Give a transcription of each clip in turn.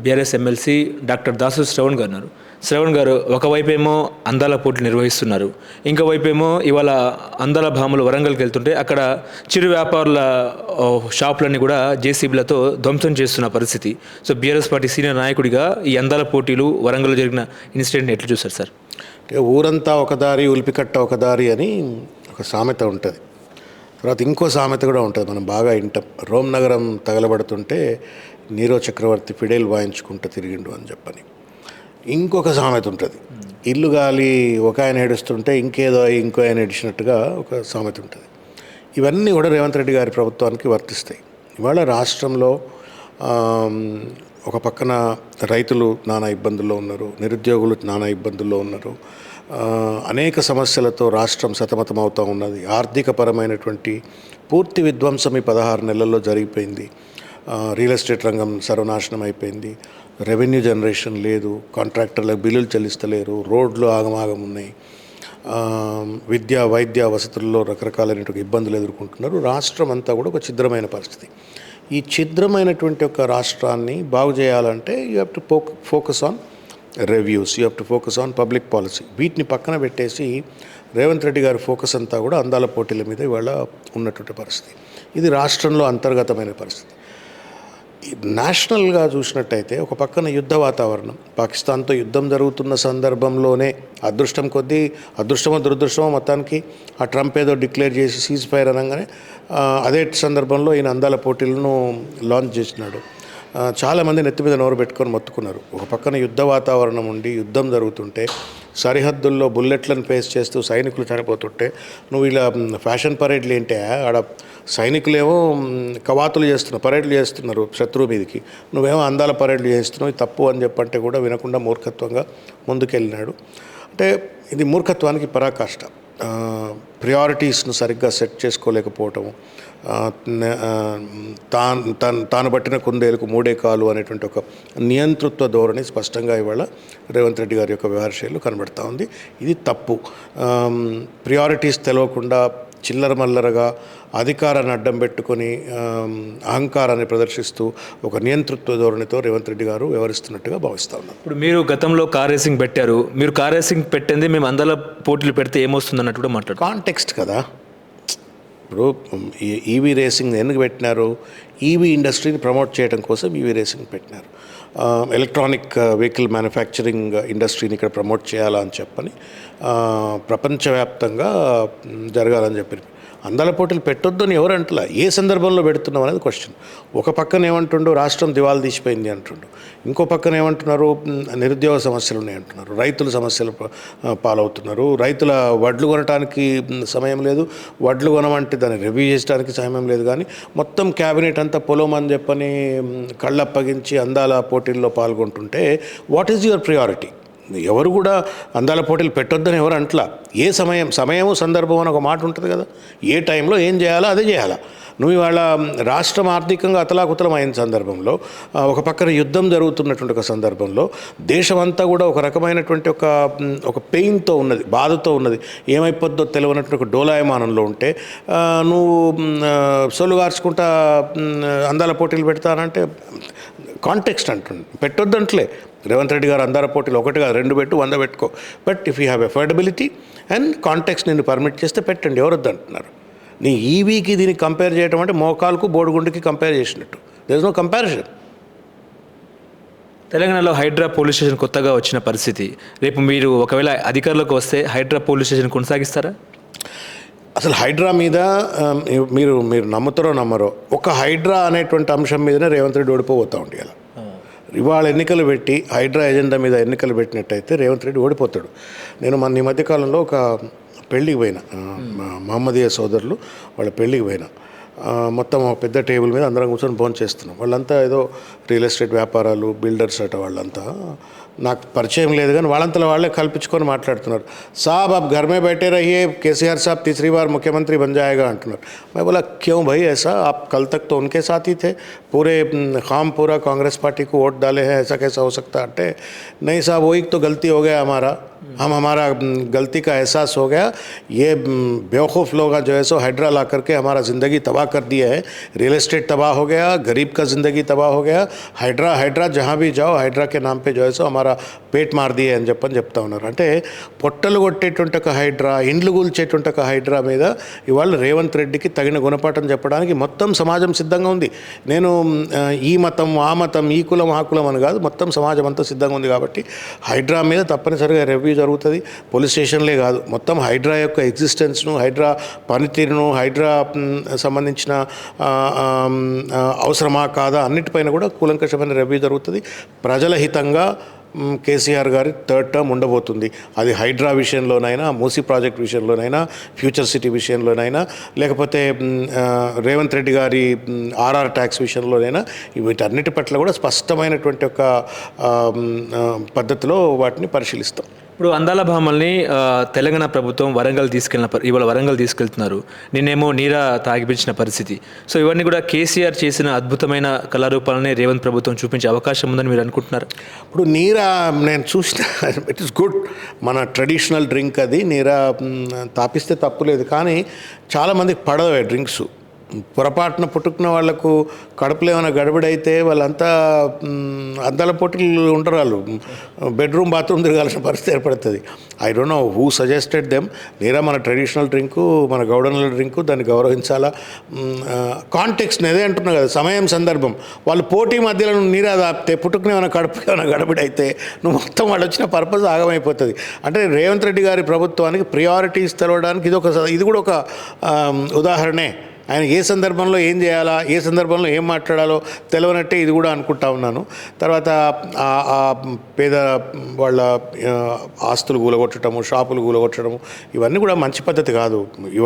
BRS MLC doctor Dasu Shravan గారు ఉన్నారు. శ్రవణ్ గారు ఒకవైపేమో అందాల పోటీలు నిర్వహిస్తున్నారు, ఇంకోవైపేమో ఇవాళ అందాల భామలు వరంగల్కి వెళ్తుంటే అక్కడ చిరు వ్యాపారుల షాపులన్నీ కూడా జేసీబీలతో ధ్వంసం చేస్తున్న పరిస్థితి. సో బీఆర్ఎస్ పార్టీ సీనియర్ నాయకుడిగా ఈ అందాల పోటీలు వరంగల్లో జరిగిన ఇన్సిడెంట్ని ఎట్లా చూస్తారు సార్? అంటే ఊరంతా ఒక దారి ఉలిపికట్ట ఒక దారి అని ఒక సామెత ఉంటుంది. తర్వాత ఇంకో సామెత కూడా ఉంటుంది, మనం బాగా వింటాం. రోమ్ నగరం తగలబడుతుంటే నీరో చక్రవర్తి ఫిడేల్ వాయించుకుంటూ తిరిగిండు అని చెప్పని. ఇంకొక సామెత ఉంటుంది, ఇల్లు గాలి ఒక ఆయన ఏడుస్తుంటే ఇంకేదో ఇంకో ఆయన ఏడిచినట్టుగా ఒక సామెత ఉంటుంది. ఇవన్నీ కూడా రేవంత్ రెడ్డి గారి ప్రభుత్వానికి వర్తిస్తాయి. ఇవాళ రాష్ట్రంలో ఒక పక్కన రైతులు నానా ఇబ్బందుల్లో ఉన్నారు, నిరుద్యోగులు నానా ఇబ్బందుల్లో ఉన్నారు, అనేక సమస్యలతో రాష్ట్రం సతమతం అవుతూ ఉన్నది. ఆర్థికపరమైనటువంటి పూర్తి విధ్వంసం ఈ 16 నెలల్లో జరిగిపోయింది. రియల్ ఎస్టేట్ రంగం సర్వనాశనం అయిపోయింది, రెవెన్యూ జనరేషన్ లేదు, కాంట్రాక్టర్లకు బిల్లులు చెల్లిస్తలేరు, రోడ్లు ఆగమాగం ఉన్నాయి, విద్యా వైద్య వసతుల్లో రకరకాలైనటువంటి ఇబ్బందులు ఎదుర్కొంటున్నారు. రాష్ట్రం అంతా కూడా ఒక ఛిద్రమైన పరిస్థితి. ఈ ఛిద్రమైనటువంటి ఒక రాష్ట్రాన్ని బాగు చేయాలంటే you have to focus on reviews, you have to focus on public policy. వీటిని పక్కన పెట్టేసి రేవంత్ రెడ్డి గారి ఫోకస్ అంతా కూడా అందాల పోటీల మీద ఇవాళ ఉన్నటువంటి పరిస్థితి. ఇది రాష్ట్రంలో అంతర్గతమైన పరిస్థితి. నేషనల్గా చూసినట్టయితే ఒక పక్కన యుద్ధ వాతావరణం, పాకిస్తాన్తో యుద్ధం జరుగుతున్న సందర్భంలోనే అదృష్టమో దురదృష్టమో మొత్తానికి ఆ ట్రంప్ ఏదో డిక్లేర్ చేసి సీజ్ ఫైర్ అనగానే అదే సందర్భంలో ఈయన అందాల పోటీలను లాంచ్ చేసినాడు. చాలామంది నెత్తి మీద నోరు పెట్టుకొని మొత్తుకున్నారు. ఒక పక్కన యుద్ధ వాతావరణం ఉండి యుద్ధం జరుగుతుంటే సరిహద్దుల్లో బుల్లెట్లను ఫేస్ చేస్తూ సైనికులు చనిపోతుంటే నువ్వు ఇలా ఫ్యాషన్ పరేడ్లు ఏంటి? ఆడ సైనికులేమో కవాతులు పరేడ్లు చేస్తున్నారు శత్రువు మీదకి, నువ్వేమో అందాల పరేడ్లు చేస్తున్నావు, ఇది తప్పు అని చెప్పంటే కూడా వినకుండా మూర్ఖత్వంగా ముందుకెళ్ళినాడు. అంటే ఇది మూర్ఖత్వానికి పరాకాష్ట. ప్రియారిటీస్ను సరిగ్గా సెట్ చేసుకోలేకపోవటము, తాను పట్టిన కుందేలకు మూడే కాలు అనేటువంటి ఒక నియంతృత్వ ధోరణి స్పష్టంగా ఇవాళ రేవంత్ రెడ్డి గారి యొక్క వ్యవహార శైలిలో కనబడుతూ ఉంది. ఇది తప్పు. ప్రియారిటీస్ తెలవకుండా చిల్లర మల్లరగా అధికారాన్ని అడ్డం పెట్టుకొని అహంకారాన్ని ప్రదర్శిస్తూ ఒక నియంతృత్వ ధోరణితో రేవంత్ రెడ్డి గారు వ్యవహరిస్తున్నట్టుగా భావిస్తూ ఉన్నాం. ఇప్పుడు మీరు గతంలో కార్ రేసింగ్ పెట్టారు, మీరు కార్ రేసింగ్ పెట్టింది మేము అందాల పోటీలు పెడితే ఏమొస్తుంది అన్నట్టు కూడా మాట్లాడు. కాంటెక్స్ట్ కదా. ఇప్పుడు ఈవీ రేసింగ్ ఎందుకు పెట్టినారు? ఈవీ ఇండస్ట్రీని ప్రమోట్ చేయడం కోసం ఈవీ రేసింగ్ పెట్టినారు. ఎలక్ట్రానిక్ వెహికల్ మ్యానుఫ్యాక్చరింగ్ ఇండస్ట్రీని ఇక్కడ ప్రమోట్ చేయాలని చెప్పని ప్రపంచవ్యాప్తంగా జరగాలని చెప్పి అందాల పోటీలు పెట్టొద్దని ఎవరు అంటలా. ఏ సందర్భంలో పెడుతున్నాం అనేది క్వశ్చన్. ఒక పక్కన ఏమంటుండు రాష్ట్రం దివాలా తీసిపోయింది అంటుండు, ఇంకో పక్కన ఏమంటున్నారు నిరుద్యోగ సమస్యలు ఉన్నాయి అంటున్నారు, రైతుల సమస్యలు పాలవుతున్నారు, రైతుల వడ్లు కొనడానికి సమయం లేదు, వడ్లు కొనమంటే దాన్ని రివ్యూ చేయడానికి సమయం లేదు. కానీ మొత్తం క్యాబినెట్ అంతా పొలం అని చెప్పని కళ్ళప్పగించి అందాల పోటీల్లో పాల్గొంటుంటే వాట్ ఈజ్ యువర్ ప్రియారిటీ? ఎవరు కూడా అందాల పోటీలు పెట్టొద్దని ఎవరు అంటలా. ఏ సమయము సందర్భం అని ఒక మాట ఉంటుంది కదా. ఏ టైంలో ఏం చేయాలో అదే చేయాలా. నువ్వు ఇవాళ రాష్ట్రం ఆర్థికంగా అతలాకుతలం అయిన సందర్భంలో, ఒక పక్కన యుద్ధం జరుగుతున్నటువంటి ఒక సందర్భంలో దేశం అంతా కూడా ఒక రకమైనటువంటి ఒక పెయిన్తో ఉన్నది, బాధతో ఉన్నది, ఏమైపోద్దో తెలియనటువంటి ఒక డోలాయమానంలో ఉంటే నువ్వు సొల్లు గార్చుకుంటా అందాల పోటీలు పెడతానంటే కాంటెక్స్ట్ అంటుంది. పెట్టొద్దంటలే రేవంత్ రెడ్డి గారు అందాల పోటీలు 1 కాదు 2 పెట్టు, 100 పెట్టుకో. But if you have affordability and context నిన్ను పర్మిట్ చేస్తే పెట్టండి. ఎవరు వద్దంటున్నారు? నీ ఈవీకి దీనికి కంపేర్ చేయడం అంటే మోకాలకు బోడిగుండుకి కంపేర్ చేసినట్టు. There is no comparison. తెలంగాణలో హైడ్రా పోలీస్ స్టేషన్ కొత్తగా వచ్చిన పరిస్థితి, రేపు మీరు ఒకవేళ అధికారులకు వస్తే హైడ్రా పోలీస్ స్టేషన్ కొనసాగిస్తారా? అసలు హైడ్రా మీద మీరు నమ్ముతారో నమ్మరో, ఒక హైడ్రా అనేటువంటి అంశం మీదనే రేవంత్ రెడ్డి ఓడిపోతూ ఉండి అలా. ఇవాళ ఎన్నికలు పెట్టి హైడ్రా ఎజెండా మీద ఎన్నికలు పెట్టినట్టయితే రేవంత్ రెడ్డి ఓడిపోతాడు. నేను ఈ మధ్యకాలంలో ఒక పెళ్ళికి పోయినా, మహమ్మదీయ సోదరులు వాళ్ళ పెళ్ళికి పోయినా. మొత్తం ఒక పెద్ద టేబుల్ మీద అందరం కూర్చొని భోజనం చేస్తున్నాం. వాళ్ళంతా ఏదో రియల్ ఎస్టేట్ వ్యాపారాలు, బిల్డర్స్ అట. వాళ్ళంతా నాకు పరిచయం లేదు కానీ వాళ్ళంతలో వాళ్ళే కల్పించుకొని మాట్లాడుతున్నారు. సాబ్ అబ్ घर में बैठे रहिए, केसीआर साहब तीसरी बार मुख्यमंत्री बन जाएगा అంటున్నారు. मैं बोला क्यों भाई ऐसा? आप कल तक तो उनके साथ ही थे, पूरा कांग्रेस पार्टी को वोट डाले हैं, ऐसा कैसा हो सकता है? नहीं साहब वही तो गलती हो गया हमारा. हम हमारा गलती का एहसास हो गया, ये बेवकूफ़ लोग जो है सो हाइड्रा ला करके हमारा ज़िंदगी तबाह कर दिया है, रियल एस्टेट तबाह हो गया, गरीब का ज़िंदगी तबाह हो गया, हाइड्रा जहाँ भी जाओ हाइड्रा के नाम पे जो है सो हमारा పేట్ మారది అని చెప్తా ఉన్నారు. అంటే పొట్టలు కొట్టేటువంటి ఒక హైడ్రా, ఇండ్లు కూల్చేటువంటి ఒక హైడ్రా మీద ఇవాళ రేవంత్ రెడ్డికి తగిన గుణపాఠం చెప్పడానికి మొత్తం సమాజం సిద్ధంగా ఉంది. నేను ఈ మతం ఆ మతం ఈ కులం ఆ కులం అని కాదు, మొత్తం సమాజం అంతా సిద్ధంగా ఉంది. కాబట్టి హైడ్రా మీద తప్పనిసరిగా రివ్యూ జరుగుతుంది. పోలీస్ స్టేషన్లే కాదు, మొత్తం హైడ్రా యొక్క ఎగ్జిస్టెన్స్ను, హైడ్రా పనితీరును, హైడ్రా సంబంధించిన అవసరమా కాదా అన్నిటిపైన కూడా కూలంకషమైన రివ్యూ జరుగుతుంది. ప్రజల హితంగా కేసీఆర్ గారి థర్డ్ టర్మ్ ఉండబోతుంది. అది హైడ్రా విషయంలోనైనా, మూసీ ప్రాజెక్ట్ విషయంలోనైనా, ఫ్యూచర్ సిటీ విషయంలోనైనా, లేకపోతే రేవంత్ రెడ్డి గారి ఆర్ఆర్ ట్యాక్స్ విషయంలోనైనా, వీటన్నిటి పట్ల కూడా స్పష్టమైనటువంటి ఒక పద్ధతిలో వాటిని పరిశీలిస్తాం. ఇప్పుడు అందాల భామల్ని తెలంగాణ ప్రభుత్వం వరంగల్ ఇవాళ వరంగల్ తీసుకెళ్తున్నారు. నిన్నేమో నీరా తాగిపించిన పరిస్థితి. సో ఇవన్నీ కూడా కేసీఆర్ చేసిన అద్భుతమైన కళారూపాలని రేవంత్ ప్రభుత్వం చూపించే అవకాశం ఉందని మీరు అనుకుంటున్నారు? ఇప్పుడు నీరా నేను చూసిన, ఇట్ ఈస్ గుడ్, మన ట్రెడిషనల్ డ్రింక్ అది. నీరా తాపిస్తే తప్పులేదు, కానీ చాలామందికి పడవే డ్రింక్స్. పొరపాటున పుట్టుకున్న వాళ్లకు కడుపులో ఏమైనా గడబిడైతే వాళ్ళంతా అద్దాల పోటీలు ఉంటారు, వాళ్ళు బెడ్రూమ్ బాత్రూమ్ తిరగాల్సిన పరిస్థితి ఏర్పడుతుంది. I don't know who suggested them. నీరా మన ట్రెడిషనల్ డ్రింకు, మన గౌడన్ల డ్రింకు, దాన్ని గౌరవించాలా. కాంటెక్స్ట్ నేనే అంటున్నా కదా, సమయం సందర్భం. వాళ్ళు పోటీ మధ్యలో నీరా తాపితే పుట్టుకుని ఏమైనా కడుపు ఏమైనా గడబిడైతే నువ్వు మొత్తం వాళ్ళు వచ్చిన పర్పస్ ఆగమైపోతుంది. అంటే రేవంత్ రెడ్డి గారి ప్రభుత్వానికి ప్రియారిటీస్ తెలవడానికి ఇది కూడా ఒక ఉదాహరణే. ఆయన ఏ సందర్భంలో ఏం చేయాలా, ఏ సందర్భంలో ఏం మాట్లాడాలో తెలియనట్టే ఇది కూడా అనుకుంటా ఉన్నాను. తర్వాత ఆ పేద వాళ్ళ ఆస్తులు కూలగొట్టడము, షాపులు కూలగొట్టడము, ఇవన్నీ కూడా మంచి పద్ధతి కాదు.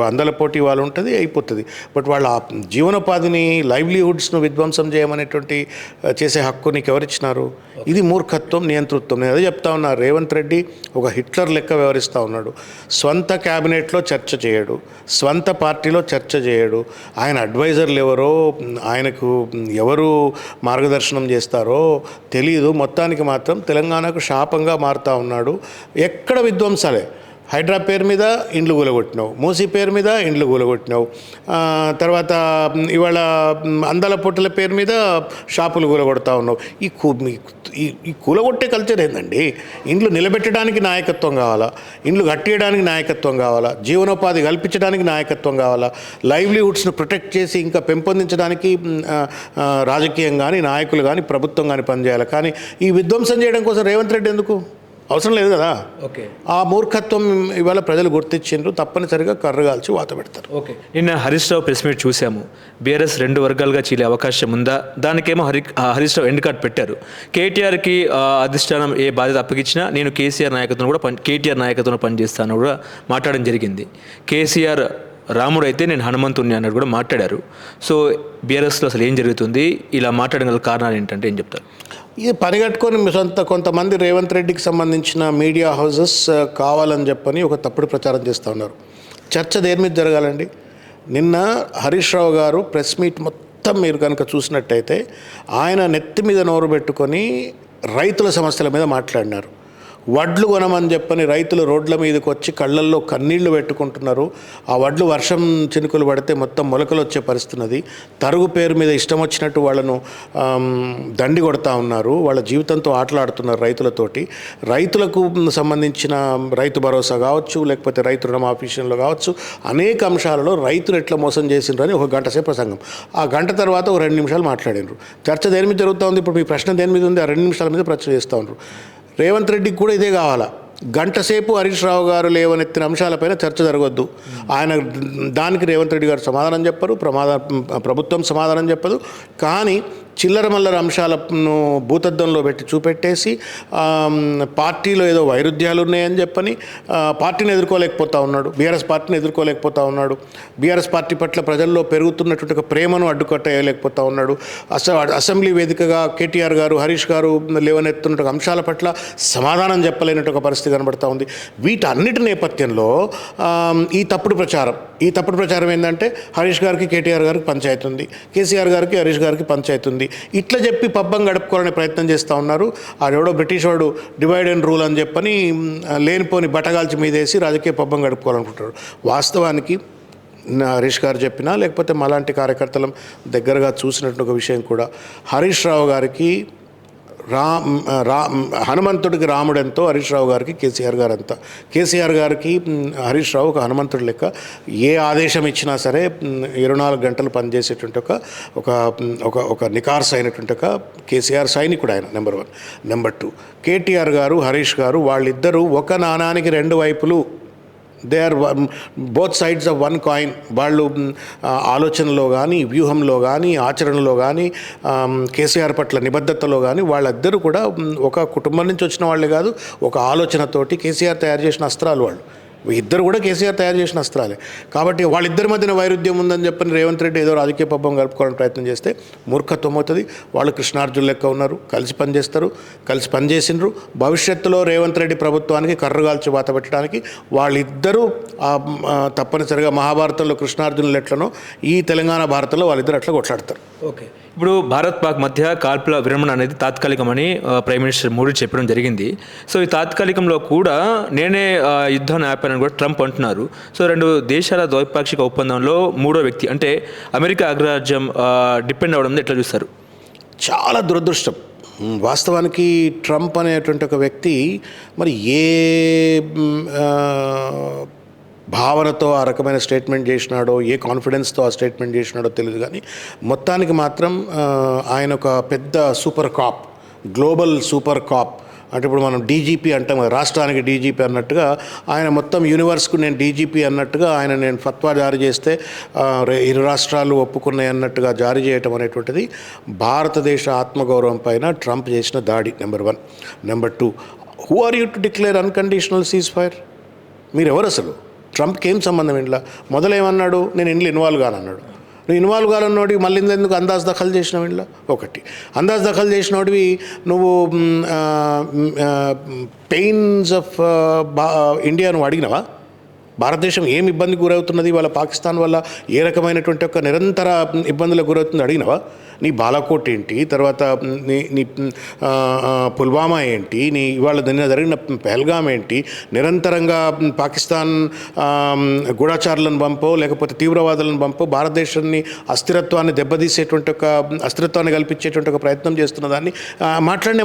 అందల పోటీ వాళ్ళు ఉంటుంది, అయిపోతుంది. బట్ వాళ్ళ జీవనోపాధిని, లైవ్లీహుడ్స్ను విధ్వంసం చేయమనేటువంటి చేసే హక్కు నీకు ఎవరిచ్చినారు? ఇది మూర్ఖత్వం, నియంతృత్వం. నేను అదే చెప్తా ఉన్నా, రేవంత్ రెడ్డి ఒక హిట్లర్ లెక్క వ్యవహరిస్తూ ఉన్నాడు. స్వంత క్యాబినెట్లో చర్చ చేయడు, స్వంత పార్టీలో చర్చ చేయడు. ఆయన అడ్వైజర్లు ఎవరో, ఆయనకు ఎవరు మార్గదర్శనం చేస్తారో తెలియదు. మొత్తానికి మాత్రం తెలంగాణకు శాపంగా మారుతూ ఉన్నాడు. ఎక్కడ విధ్వంసాలే. హైడ్రా పేరు మీద ఇండ్లు కూలగొట్టినావు, మూసీ పేరు మీద ఇండ్లు కూలగొట్టినావు, తర్వాత ఇవాళ అందాల పొట్టల పేరు మీద షాపులు కూలగొడతా ఉన్నావు. ఈ కూలగొట్టే కల్చర్ ఏందండి? ఇండ్లు నిలబెట్టడానికి నాయకత్వం కావాలా, ఇండ్లు కట్టేయడానికి నాయకత్వం కావాలా, జీవనోపాధి కల్పించడానికి నాయకత్వం కావాలా, లైవ్లీహుడ్స్ను ప్రొటెక్ట్ చేసి ఇంకా పెంపొందించడానికి రాజకీయం కానీ, నాయకులు కానీ, ప్రభుత్వం కానీ పనిచేయాలి. కానీ ఈ విధ్వంసం చేయడం కోసం రేవంత్ రెడ్డి ఎందుకు? అవసరం లేదు కదా. ఓకే, ఆ మూర్ఖత్వం ఇవాళ ప్రజలు గుర్తించిండ్రు. తప్పనిసరిగా కర్రగాల్చి వాత పెడతారు. ఓకే, నిన్న హరీష్ రావు ప్రెస్ మీట్ చూసాము. బీఆర్ఎస్ 2 వర్గాలుగా చీలే అవకాశం ఉందా? దానికేమో హరీష్ రావు ఎండ్ కార్డ్ పెట్టారు. కేటీఆర్కి అధిష్టానం ఏ బాధ్యత అప్పగించినా నేను కేటీఆర్ నాయకత్వంలో పనిచేస్తాను కూడా మాట్లాడడం జరిగింది. కేసీఆర్ రాముడు అయితే నేను హనుమంతుణ్ణి అన్నట్టు కూడా మాట్లాడారు. సో బీఆర్ఎస్లో అసలు ఏం జరుగుతుంది? ఇలా మాట్లాడగల కారణాలు ఏంటంటే ఏం చెప్తారు? ఇది పనిగట్టుకొని కొంతమంది రేవంత్ రెడ్డికి సంబంధించిన మీడియా హౌసెస్ కావాలని చెప్పని ఒక తప్పుడు ప్రచారం చేస్తూ ఉన్నారు. చర్చ దేని మీద జరగాలండి? నిన్న హరీష్ రావు గారు ప్రెస్ మీట్ మొత్తం మీరు కనుక చూసినట్టయితే ఆయన నెత్తి మీద నోరు పెట్టుకొని రైతుల సమస్యల మీద మాట్లాడినారు. వడ్లు కొనమని చెప్పని రైతులు రోడ్ల మీదకి వచ్చి కళ్ళల్లో కన్నీళ్లు పెట్టుకుంటున్నారు. ఆ వడ్లు వర్షం చినుకులు పడితే మొత్తం మొలకలు వచ్చే పరిస్థితున్నది. తరుగు పేరు మీద ఇష్టం వచ్చినట్టు వాళ్ళను దండి కొడతా ఉన్నారు. వాళ్ళ జీవితంతో ఆటలాడుతున్నారు రైతులతోటి. రైతులకు సంబంధించిన రైతు భరోసా కావచ్చు, లేకపోతే రైతు రుణమాఫీ విషయంలో కావచ్చు, అనేక అంశాలలో రైతులు ఎట్లా మోసం చేసిండ్రని ఒక గంట సేపు ప్రసంగం. ఆ గంట తర్వాత ఒక 2 నిమిషాలు మాట్లాడినారు. చర్చ దేని మీద జరుగుతూ ఉంది? ఇప్పుడు మీ ప్రశ్న దేని మీద ఉంది? ఆ 2 నిమిషాల మీద ప్రశ్న చేస్తూ ఉన్నారు. రేవంత్ రెడ్డికి కూడా ఇదే కావాలా. గంట సేపు హరీష్ రావు గారు లేవనెత్తిన అంశాలపైన చర్చ జరగొద్దు. ఆయన దానికి రేవంత్ రెడ్డి గారు సమాధానం చెప్పరు, ప్రభుత్వం సమాధానం చెప్పదు. కానీ చిల్లర మల్లర అంశాలను భూతద్దంలో పెట్టి చూపెట్టేసి పార్టీలో ఏదో వైరుధ్యాలు ఉన్నాయని చెప్పని పార్టీని ఎదుర్కోలేకపోతా ఉన్నాడు. బీఆర్ఎస్ పార్టీని ఎదుర్కోలేకపోతా ఉన్నాడు. బీఆర్ఎస్ పార్టీ పట్ల ప్రజల్లో పెరుగుతున్నటువంటి ఒక ప్రేమను అడ్డుకట్టేయలేకపోతా ఉన్నాడు. అసెంబ్లీ వేదికగా కేటీఆర్ గారు, హరీష్ గారు లేవనెత్తున్న అంశాల పట్ల సమాధానం చెప్పలేనట్టు ఒక పరిస్థితి కనబడతా ఉంది. వీటన్నిటి నేపథ్యంలో ఈ తప్పుడు ప్రచారం ఏంటంటే హరీష్ గారికి కేటీఆర్ గారికి పంచాయతీ ఉంది, కేసీఆర్ గారికి హరీష్ గారికి పంచాయతీ ఉంది, ఇట్లా చెప్పి పబ్బం గడుపుకోవాలనే ప్రయత్నం చేస్తూ ఉన్నారు. ఆడెవడో బ్రిటిష్ వాడు డివైడ్ అండ్ రూల్ అని చెప్పని లేనిపోని బట్టగాల్చి మీదేసి రాజకీయ పబ్బం గడుపుకోవాలనుకుంటారు. వాస్తవానికి హరీష్ గారు చెప్పినా లేకపోతే మాలాంటి కార్యకర్తలం దగ్గరగా చూసినట్టు ఒక విషయం కూడా, హరీష్ రావు గారికి హనుమంతుడికి రాముడు ఎంతో హరీష్ రావు గారికి కేసీఆర్ గారు అంతా. కేసీఆర్ గారికి హరీష్ రావు ఒక హనుమంతుడి లెక్క. ఏ ఆదేశం ఇచ్చినా సరే 24 గంటలు పనిచేసేటువంటి ఒక నికార్స్ అయినటువంటి ఒక కేసీఆర్ సైనికుడు ఆయన. నెంబర్ 1. నెంబర్ 2, కేటీఆర్ గారు హరీష్ గారు వాళ్ళిద్దరూ ఒక నాణానికి 2 వైపులు. They are both sides of one coin. వాళ్ళు ఆలోచనలో కానీ, వ్యూహంలో కానీ, ఆచరణలో కానీ, కేసీఆర్ పట్ల నిబద్ధతలో కానీ వాళ్ళిద్దరూ కూడా ఒక కుటుంబం నుంచి వచ్చిన వాళ్ళే కాదు, ఒక ఆలోచనతోటి కేసీఆర్ తయారు చేసిన అస్త్రాలు వాళ్ళు. ఇద్దరు కూడా కేసీఆర్ తయారు చేసిన అస్త్రాలే. కాబట్టి వాళ్ళిద్దరి మధ్యన వైరుధ్యం ఉందని చెప్పని రేవంత్ రెడ్డి ఏదో రాజకీయ పబ్బం గడుపుకోవడానికి ప్రయత్నం చేస్తే మూర్ఖత్వం అవుతుంది. వాళ్ళు కృష్ణార్జున్ లెక్క ఉన్నారు, కలిసి పనిచేస్తారు, కలిసి పనిచేసినారు. భవిష్యత్తులో రేవంత్ రెడ్డి ప్రభుత్వానికి కర్రగాల్చి వాత పెట్టడానికి వాళ్ళిద్దరూ తప్పనిసరిగా మహాభారతంలో కృష్ణార్జునులు ఎట్లనో ఈ తెలంగాణ భారతంలో వాళ్ళిద్దరు అట్లా కొట్లాడతారు. ఓకే, ఇప్పుడు భారత్ పాక్ మధ్య కాల్పుల విరమణ అనేది తాత్కాలికమని ప్రైమ్ మినిస్టర్ మోడీ చెప్పడం జరిగింది. సో ఈ తాత్కాలికంలో కూడా నేనే యుద్ధాన్ని ఆపానని కూడా ట్రంప్ అంటున్నారు. సో 2 దేశాల ద్వైపాక్షిక ఒప్పందంలో 3వ వ్యక్తి అంటే అమెరికా అగ్రరాజ్యం డిపెండ్ అవ్వడం ఎట్లా చూస్తారు? చాలా దురదృష్టం. వాస్తవానికి ట్రంప్ అనేటువంటి ఒక వ్యక్తి మరి ఏ భావనతో ఆ రకమైన స్టేట్మెంట్ చేసినాడో, ఏ కాన్ఫిడెన్స్తో ఆ స్టేట్మెంట్ చేసినాడో తెలియదు. కానీ మొత్తానికి మాత్రం ఆయన ఒక పెద్ద super cop, global super cop. అంటే ఇప్పుడు మనం డీజీపీ అంటాం కదా, రాష్ట్రానికి డీజీపీ అన్నట్టుగా ఆయన మొత్తం యూనివర్స్కు నేను డీజీపీ అన్నట్టుగా నేను ఫత్వా జారీ చేస్తే 2 రాష్ట్రాలు ఒప్పుకున్నాయి అన్నట్టుగా జారీ చేయటం అనేటువంటిది భారతదేశ ఆత్మగౌరవం పైన ట్రంప్ చేసిన దాడి. Number 1. Number 2, who are you to declare unconditional ceasefire? మీరు ఎవరు అసలు? ట్రంప్కి ఏం సంబంధం ఇంట్లో? మొదలేమన్నాడు, నేను ఇంట్లో ఇన్వాల్వ్ కానన్నాడు. నువ్వు ఇన్వాల్వ్ కాలన్నోడి మళ్ళీ ఎందుకు అందాజ్ దఖలు చేసినావు ఇంట్లో? ఒకటి అందాజ్ దఖలు చేసినోడివి నువ్వు పెయిన్స్ ఆఫ్ ఇండియా నువ్వు అడిగినావా? భారతదేశం ఏం ఇబ్బందికి గురవుతున్నది వాళ్ళ పాకిస్తాన్ వల్ల, ఏ రకమైనటువంటి ఒక నిరంతర ఇబ్బందులకు గురవుతుంది అడిగినావా? నీ బాలాకోట్ ఏంటి, తర్వాత నీ పుల్వామా ఏంటి, నీ ఇవాళ నిన్న జరిగిన పెహల్గాం ఏంటి, నిరంతరంగా పాకిస్తాన్ గూఢాచారులను పంపో లేకపోతే తీవ్రవాదులను పంపో భారతదేశాన్ని అస్థిరత్వాన్ని దెబ్బతీసేటువంటి ఒక అస్థిరత్వాన్ని కల్పించేటువంటి ఒక ప్రయత్నం చేస్తున్న దాన్ని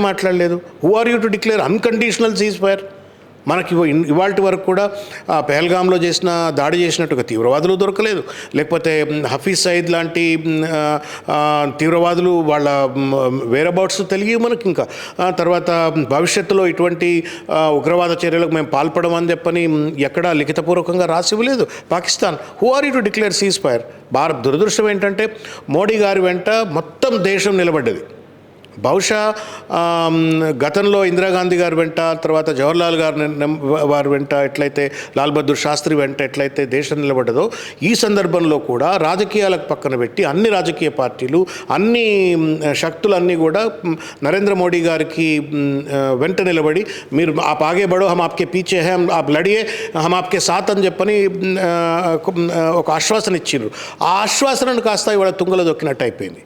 మాట్లాడలేదు. Who are you to declare unconditional ceasefire? మనకి ఇవాళ వరకు కూడా పెహల్గాంలో దాడి చేసినట్టుగా తీవ్రవాదులు దొరకలేదు, లేకపోతే హఫీజ్ సయీద్ లాంటి తీవ్రవాదులు వాళ్ళ వేరబౌట్స్ తెలియ మనకి. ఇంకా తర్వాత భవిష్యత్తులో ఇటువంటి ఉగ్రవాద చర్యలకు మేము పాల్పడమని చెప్పని ఎక్కడా లిఖితపూర్వకంగా రాసి ఇవ్వలేదు Pakistan. Who are you to declare ceasefire? దురదృష్టం ఏంటంటే మోడీ గారి వెంట మొత్తం దేశం నిలబడ్డది. బహుశా గతంలో ఇందిరాగాంధీ గారి వెంట, తర్వాత జవహర్లాల్ వారి వెంట ఎట్లయితే, లాల్ బహదూర్ శాస్త్రి వెంట ఎట్లయితే దేశం నిలబడ్డదో, ఈ సందర్భంలో కూడా రాజకీయాలకు పక్కన పెట్టి అన్ని రాజకీయ పార్టీలు, అన్ని శక్తులన్నీ కూడా నరేంద్ర మోడీ గారికి వెంట నిలబడి మీరు ఆప్ ఆగే బడో హమ్ ఆప్కే పీచే హై, ఆప్ లడియే హమ్ ఆప్కే సాత్ అని చెప్పని ఒక ఆశ్వాసన ఇచ్చిండ్రు. ఆ ఆశ్వాసనను కాస్త ఇవాళ తుంగలో దొక్కినట్టు అయిపోయింది.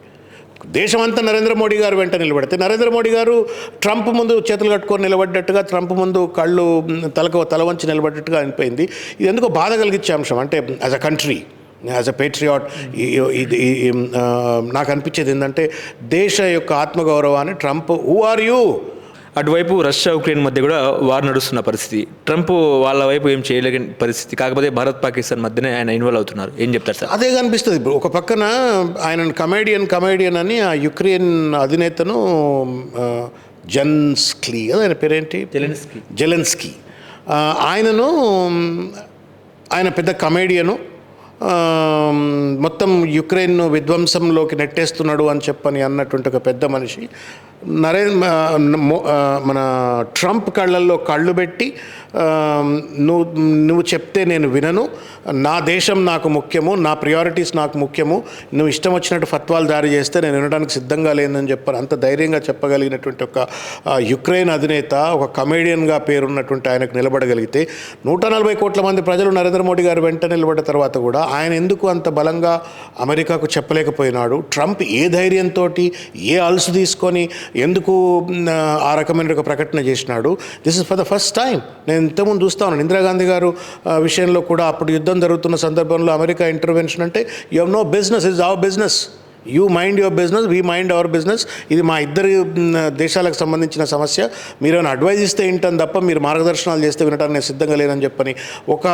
దేశమంతా నరేంద్ర మోడీ గారు వెంట నిలబడితే నరేంద్ర మోడీ గారు ట్రంప్ ముందు చేతులు కట్టుకొని నిలబడ్డట్టుగా, ట్రంప్ ముందు కళ్ళు తల వంచి నిలబడ్డట్టుగా అనిపోయింది. ఇది ఎందుకో బాధ కలిగించే అంశం. అంటే as a country, as a Patriot, ఇది నాకు అనిపించేది ఏంటంటే దేశ యొక్క ఆత్మగౌరవాన్ని ట్రంప్ హూ ఆర్ యూ? అటువైపు రష్యా ఉక్రెయిన్ మధ్య కూడా వార్ నడుస్తున్న పరిస్థితి, ట్రంప్ వాళ్ళ వైపు ఏం చేయలేని పరిస్థితి. కాకపోతే భారత్ పాకిస్తాన్ మధ్యనే ఆయన ఇన్వాల్వ్ అవుతున్నారు. ఏం చెప్తారు సార్? అదే కనిపిస్తుంది. ఇప్పుడు ఒక పక్కన ఆయన కమెడియన్ అని ఆ యుక్రెయిన్ అధినేతను జెలెన్స్కీ, ఆయన పేరేంటి, జెలెన్స్కీ, ఆయన పెద్ద కమెడియను, మొత్తం యుక్రెయిన్ను విధ్వంసంలోకి నెట్టేస్తున్నాడు అని చెప్పని అన్నటువంటి ఒక పెద్ద మనిషి మన ట్రంప్ కళ్ళల్లో కళ్ళు పెట్టి నువ్వు చెప్తే నేను వినను, నా దేశం నాకు ముఖ్యము, నా ప్రియారిటీస్ నాకు ముఖ్యము, నువ్వు ఇష్టం వచ్చినట్టు ఫత్వాలు జారీ చేస్తే నేను వినడానికి సిద్ధంగా లేదని చెప్పారు. అంత ధైర్యంగా చెప్పగలిగినటువంటి ఒక యుక్రెయిన్ అధినేత, ఒక కమేడియన్గా పేరున్నటువంటి ఆయనకు నిలబడగలిగితే 140 కోట్ల మంది ప్రజలు నరేంద్ర మోడీ గారు వెంట నిలబడ్డ తర్వాత కూడా ఆయన ఎందుకు అంత బలంగా అమెరికాకు చెప్పలేకపోయినాడు? ట్రంప్ ఏ ధైర్యంతో, ఏ అలసు తీసుకొని ఎందుకు ఆ రకమైన ఒక ప్రకటన చేసినాడు? This is for the first time. నేను ఇంతకుముందు చూస్తా ఉన్నాను, ఇందిరాగాంధీ గారు విషయంలో కూడా అప్పుడు యుద్ధం జరుగుతున్న సందర్భంలో అమెరికా ఇంటర్వెన్షన్ అంటే you have no business, is our business, you mind your business, we mind our business, ఇది మా ఇద్దరి దేశాలకు సంబంధించిన సమస్య, మీరేమైనా అడ్వైజ్ ఇస్తే ఏంటని తప్ప మీరు మార్గదర్శనాలు చేస్తే వినడానికి నేను సిద్ధంగా లేనని చెప్పని ఒక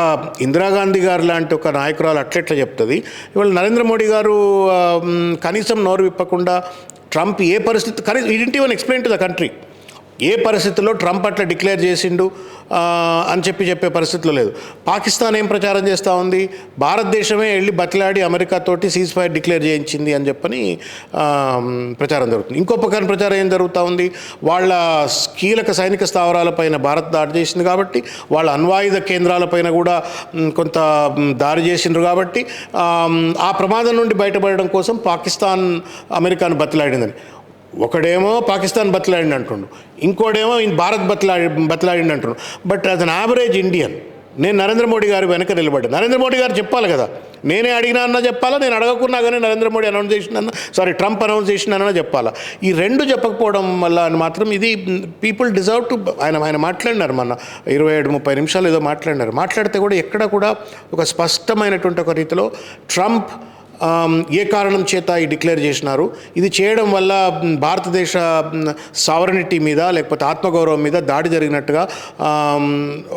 ఇందిరాగాంధీ గారు లాంటి ఒక నాయకురాలు అట్లెట్లా చెప్తుంది. ఇవాళ నరేంద్ర మోడీ గారు కనీసం నోరు విప్పకుండా ట్రంప్ ఏ పరిస్థితి, కనీసం ఈ didn't even explain to the country, ఏ పరిస్థితుల్లో ట్రంప్ అట్లా డిక్లేర్ చేసిండు అని చెప్పే పరిస్థితిలో లేదు. పాకిస్తాన్ ఏం ప్రచారం చేస్తూ ఉంది? భారతదేశమే వెళ్ళి బతిలాడి అమెరికాతోటి సీజ్ ఫైర్ డిక్లేర్ చేయించింది అని చెప్పని ప్రచారం జరుగుతుంది. ఇంకో పక్కన ప్రచారం ఏం జరుగుతూ ఉంది? వాళ్ళ కీలక సైనిక స్థావరాలపైన భారత్ దాడి చేసింది కాబట్టి, వాళ్ళ అణ్వాయుధ కేంద్రాలపైన కూడా కొంత దాడి చేసిండ్రు కాబట్టి ఆ ప్రమాదం నుండి బయటపడడం కోసం పాకిస్తాన్ అమెరికాను బతిలాడిందని. ఒకడేమో పాకిస్తాన్ బతిలాడిండి అంటుండు, ఇంకోడేమో భారత్ బతిలాడిండి అంటుండు. But as an average Indian నేను నరేంద్ర మోడీ గారు వెనక నిలబడ్డాను. నరేంద్ర మోడీ గారు చెప్పాలి కదా, నేనే అడిగినా అన్న చెప్పాలా, నేను అడగకున్నా కానీ నరేంద్ర మోడీ అనౌన్స్ చేసిన ట్రంప్ అనౌన్స్ చేసిన చెప్పాలా. ఈ రెండు చెప్పకపోవడం వల్ల అని మాత్రం ఇది పీపుల్ డిజర్వ్ టు. ఆయన మాట్లాడినారు మొన్న 27-30 నిమిషాలు ఏదో మాట్లాడితే కూడా ఎక్కడ కూడా ఒక స్పష్టమైనటువంటి ఒక రీతిలో ట్రంప్ ఏ కారణం చేత ఈ డిక్లేర్ చేసినారు, ఇది చేయడం వల్ల భారతదేశ సావరనిటీ మీద లేకపోతే ఆత్మగౌరవం మీద దాడి జరిగినట్టుగా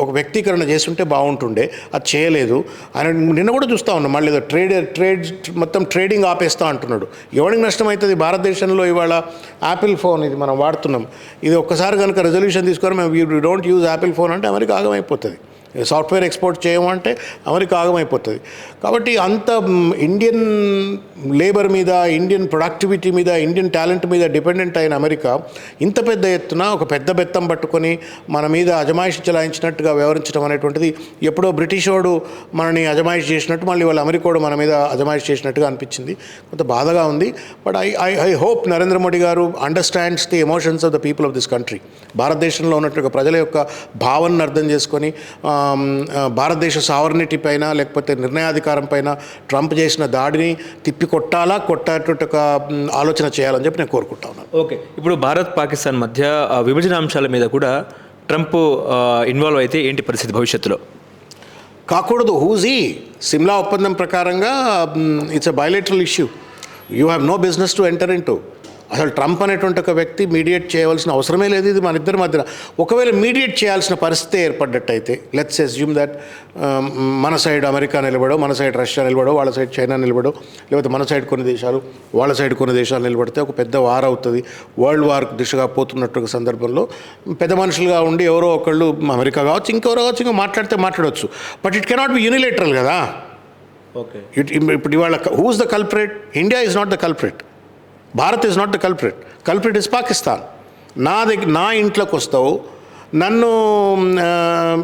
ఒక వ్యక్తీకరణ చేస్తుంటే బాగుంటుండే, అది చేయలేదు. ఆయన నిన్న కూడా చూస్తూ ఉన్నాం, మళ్ళీ ఏదో మొత్తం ట్రేడింగ్ ఆపేస్తా అంటున్నాడు. ఎవరికి నష్టమవుతుంది? భారతదేశంలో ఇవాళ యాపిల్ ఫోన్ ఇది మనం వాడుతున్నాం, ఇది ఒక్కసారి కనుక రెజల్యూషన్ తీసుకొని మేము you don't use Apple phone అంటే అమెరికా ఆగమైపోతుంది. సాఫ్ట్వేర్ ఎక్స్పోర్ట్ చేయమంటే అమెరికా ఆగమైపోతుంది. కాబట్టి అంత ఇండియన్ లేబర్ మీద, ఇండియన్ ప్రొడక్టివిటీ మీద, ఇండియన్ టాలెంట్ మీద డిపెండెంట్ అయిన అమెరికా ఇంత పెద్ద ఎత్తున ఒక పెద్ద బెత్తం పట్టుకొని మన మీద అజమాయిషి చెలాయించినట్టుగా వ్యవహరించడం అనేటువంటిది ఎప్పుడో బ్రిటిష్ వాడు మనని అజమాయిషి చేసినట్టు మళ్ళీ వాళ్ళు అమెరికాడు మన మీద అజమాయిషి చేసినట్టుగా అనిపించింది. కొంత బాధగా ఉంది. But I hope Narendra Modi garu understands the emotions of the people of this country. భారతదేశంలో ఉన్నట్టు ప్రజల యొక్క భావనను అర్థం చేసుకొని భారతదేశ సావర్నిటీ పైన లేకపోతే నిర్ణయాధికారం పైన ట్రంప్ చేసిన దాడిని కొట్టేటువంటి ఒక ఆలోచన చేయాలని చెప్పి నేను కోరుకుంటా ఉన్నాను. ఓకే, ఇప్పుడు భారత్ పాకిస్తాన్ మధ్య విభజన అంశాల మీద కూడా ట్రంప్ ఇన్వాల్వ్ అయితే ఏంటి పరిస్థితి భవిష్యత్తులో? కాకూడదు. హూజీ సిమ్లా ఒప్పందం ప్రకారంగా it's a bilateral issue. You have no business to enter in to. అసలు ట్రంప్ అనేటువంటి ఒక వ్యక్తి మీడియేట్ చేయవలసిన అవసరమే లేదు. ఇది మన ఇద్దరి మధ్యన ఒకవేళ మీడియేట్ చేయాల్సిన పరిస్థితి ఏర్పడ్డట్టయితే, లెట్స్ అస్యూమ్ దట్ మన సైడ్ అమెరికా నిలబడో, మన సైడ్ రష్యా నిలబడో, వాళ్ళ సైడ్ చైనా నిలబడో, లేకపోతే మన సైడ్ కొన్ని దేశాలు, వాళ్ళ సైడ్ కొన్ని దేశాలు నిలబడితే ఒక పెద్ద వార్ అవుతుంది. వరల్డ్ వార్ దిశగా పోతున్నట్టు సందర్భంలో పెద్ద మనుషులుగా ఉండి ఎవరో ఒకళ్ళు, అమెరికా కావచ్చు, ఇంకెవరో కావచ్చు, ఇంకా మాట్లాడవచ్చు. But it cannot be unilateral కదా. ఓకే, ఇప్పుడు ఇవాళ who's the culprit? India is not the culprit. Bharat is not the culprit is Pakistan. నా ఇంట్లోకి వస్తావు, నన్ను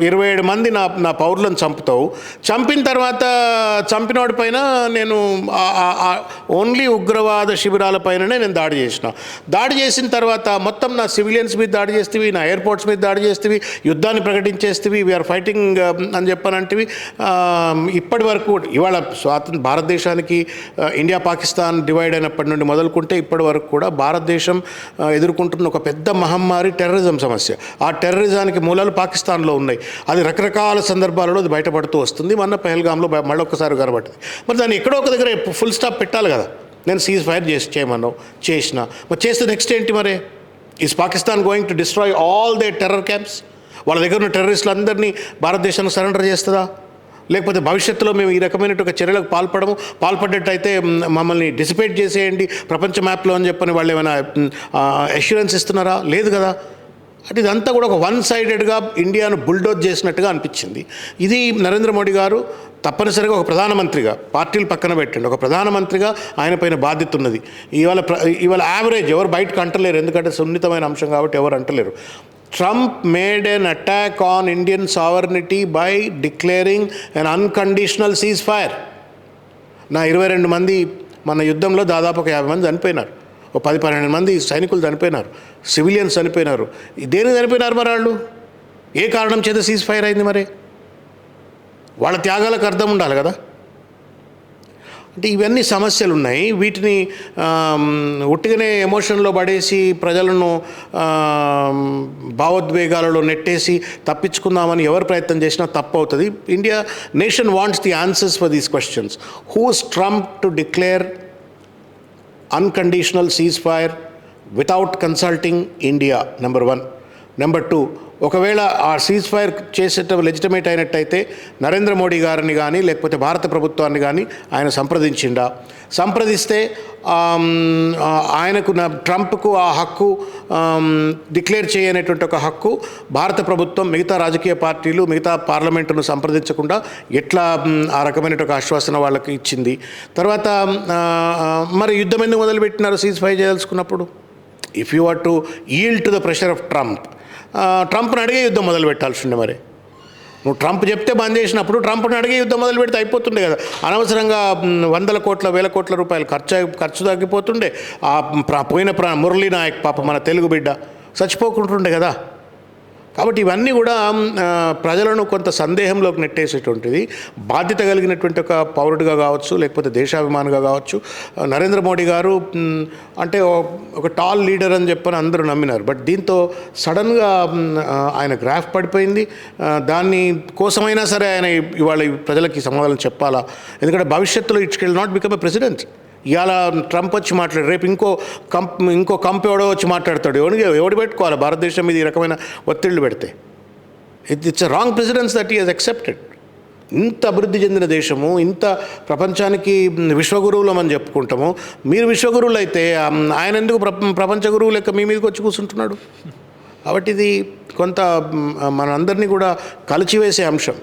27 మంది నా పౌరులను చంపుతావు, చంపిన తర్వాత చంపినోడి పైన నేను ఓన్లీ ఉగ్రవాద శిబిరాలపైననే నేను దాడి చేసిన తర్వాత మొత్తం నా సివిలియన్స్ మీద దాడి చేస్తేవి, నా ఎయిర్పోర్ట్స్ మీద దాడి చేస్తేవి, యుద్ధాన్ని ప్రకటించేస్తేవి, వీఆర్ ఫైటింగ్ అని చెప్పనంటివి. ఇప్పటి వరకు ఇవాళ భారతదేశానికి ఇండియా పాకిస్తాన్ డివైడ్ అయినప్పటి నుండి మొదలుకుంటే ఇప్పటి వరకు కూడా భారతదేశం ఎదుర్కొంటున్న ఒక పెద్ద మహమ్మారి టెర్రరిజం సమస్య. ఆ టెర్రరిజానికి మూలాలు పాకిస్తాన్లో ఉన్నాయి. అది రకరకాల సందర్భాలలో అది బయటపడుతూ వస్తుంది. మొన్న పహల్గామ్లో మళ్ళొక్కసారి కనబడుతుంది. మరి దాన్ని ఎక్కడో ఒక దగ్గర ఫుల్ స్టాప్ పెట్టాలి కదా. నేను సీజ్ ఫైర్ చేయమన్నావు, మరి చేస్తే నెక్స్ట్ ఏంటి? మరి is Pakistan going to destroy all they terror camps? వాళ్ళ దగ్గర ఉన్న టెర్రరిస్టులందరినీ భారతదేశానికి సరెండర్ చేస్తుందా? లేకపోతే భవిష్యత్తులో మేము ఈ రకమైన ఒక చర్యలకు పాల్పడ్డట్టయితే మమ్మల్ని డిసిపేట్ చేసేయండి ప్రపంచ మ్యాప్లో అని చెప్పని వాళ్ళు ఏమైనా అష్యూరెన్స్ ఇస్తున్నారా? లేదు కదా. అంటే ఇదంతా కూడా ఒక వన్ సైడెడ్గా ఇండియాను బుల్డోజ్ చేసినట్టుగా అనిపించింది. ఇది నరేంద్ర మోడీ గారు తప్పనిసరిగా ఒక ప్రధానమంత్రిగా, పార్టీలు పక్కన పెట్టండి, ఒక ప్రధానమంత్రిగా ఆయన పైన బాధ్యత ఉన్నది. ఇవాళ యావరేజ్ ఎవరు బయటకు అంటలేరు, ఎందుకంటే సున్నితమైన అంశం కాబట్టి ఎవరు అంటలేరు. Trump made an attack on Indian sovereignty by declaring an unconditional ceasefire. నా 22 మంది మన యుద్ధంలో దాదాపు ఒక 50 మంది చనిపోయినారు, ఒక 10-12 మంది సైనికులు చనిపోయినారు, సివిలియన్స్ చనిపోయినారు. దేనికి చనిపోయినారు మరి వాళ్ళు? ఏ కారణం చేత సీజ్ ఫైర్ అయింది? మరి వాళ్ళ త్యాగాలకు అర్థం ఉండాలి కదా. అంటే ఇవన్నీ సమస్యలు ఉన్నాయి. వీటిని ఉట్టిగానే ఎమోషన్లో పడేసి ప్రజలను భావోద్వేగాలలో నెట్టేసి తప్పించుకుందామని ఎవరు ప్రయత్నం చేసినా తప్పు అవుతుంది. India nation wants the answers for these questions. Who's Trump to declare unconditional ceasefire without consulting India, number 1. Number 2, ఒకవేళ ఆ సీజ్ ఫైర్ చేసేట లెజిటిమేట్ అయినట్టయితే నరేంద్ర మోడీ గారిని కానీ లేకపోతే భారత ప్రభుత్వాన్ని కానీ ఆయన సంప్రదిస్తే ఆయనకు ట్రంప్కు ఆ హక్కు డిక్లేర్ చేయనేటువంటి ఒక హక్కు భారత ప్రభుత్వం మిగతా రాజకీయ పార్టీలు మిగతా పార్లమెంటును సంప్రదించకుండా ఎట్లా ఆ రకమైన ఒక ఆశ్వాసన వాళ్ళకి ఇచ్చింది. తర్వాత మరి యుద్ధం ఎందుకు మొదలుపెట్టినారు సీజ్ ఫైర్ చేయదలుచుకున్నప్పుడు? If you are to yield to the pressure of ట్రంప్ని అడిగే యుద్ధం మొదలు పెట్టాల్సి ఉండే. మరి నువ్వు ట్రంప్ చెప్తే బంద్ చేసినప్పుడు ట్రంప్ని అడిగే యుద్ధం మొదలు పెడితే అయిపోతుండే కదా. అనవసరంగా వందల కోట్ల వేల కోట్ల రూపాయలు ఖర్చు తగ్గిపోతుండే. పోయిన మురళీ నాయక్ పాప మన తెలుగు బిడ్డ చచ్చిపోకుంటుండే కదా. కాబట్టి ఇవన్నీ కూడా ప్రజలను కొంత సందేహంలోకి నెట్టేసేటువంటిది. బాధ్యత కలిగినటువంటి ఒక పౌరుడిగా కావచ్చు లేకపోతే దేశాభిమానిగా కావచ్చు నరేంద్ర మోడీ గారు అంటే ఒక టాల్ లీడర్ అని చెప్పని అందరూ నమ్మినారు. బట్ దీంతో సడన్గా ఆయన గ్రాఫ్ పడిపోయింది. దాన్ని కోసమైనా సరే ఆయన ఇవాళ ప్రజలకి సమాధానం చెప్పాలా, ఎందుకంటే భవిష్యత్తులో it's will not become a president. ఇవాళ ట్రంప్ వచ్చి మాట్లాడు, రేపు ఇంకో కంప్ ఎవడో వచ్చి మాట్లాడతాడు. ఎవడు పెట్టుకోవాలి భారతదేశం మీద ఈ రకమైన ఒత్తిళ్లు పెడితే? It's a wrong precedence that he has accepted. ఇంత అభివృద్ధి చెందిన దేశము, ఇంత ప్రపంచానికి విశ్వగురువులం అని చెప్పుకుంటాము. మీరు విశ్వగురువులు అయితే ఆయన ఎందుకు ప్రపంచ గురువు లెక్క మీ మీదకి వచ్చి కూర్చుంటున్నాడు? కాబట్టి ఇది కొంత మనందరినీ కూడా కలిచివేసే అంశం.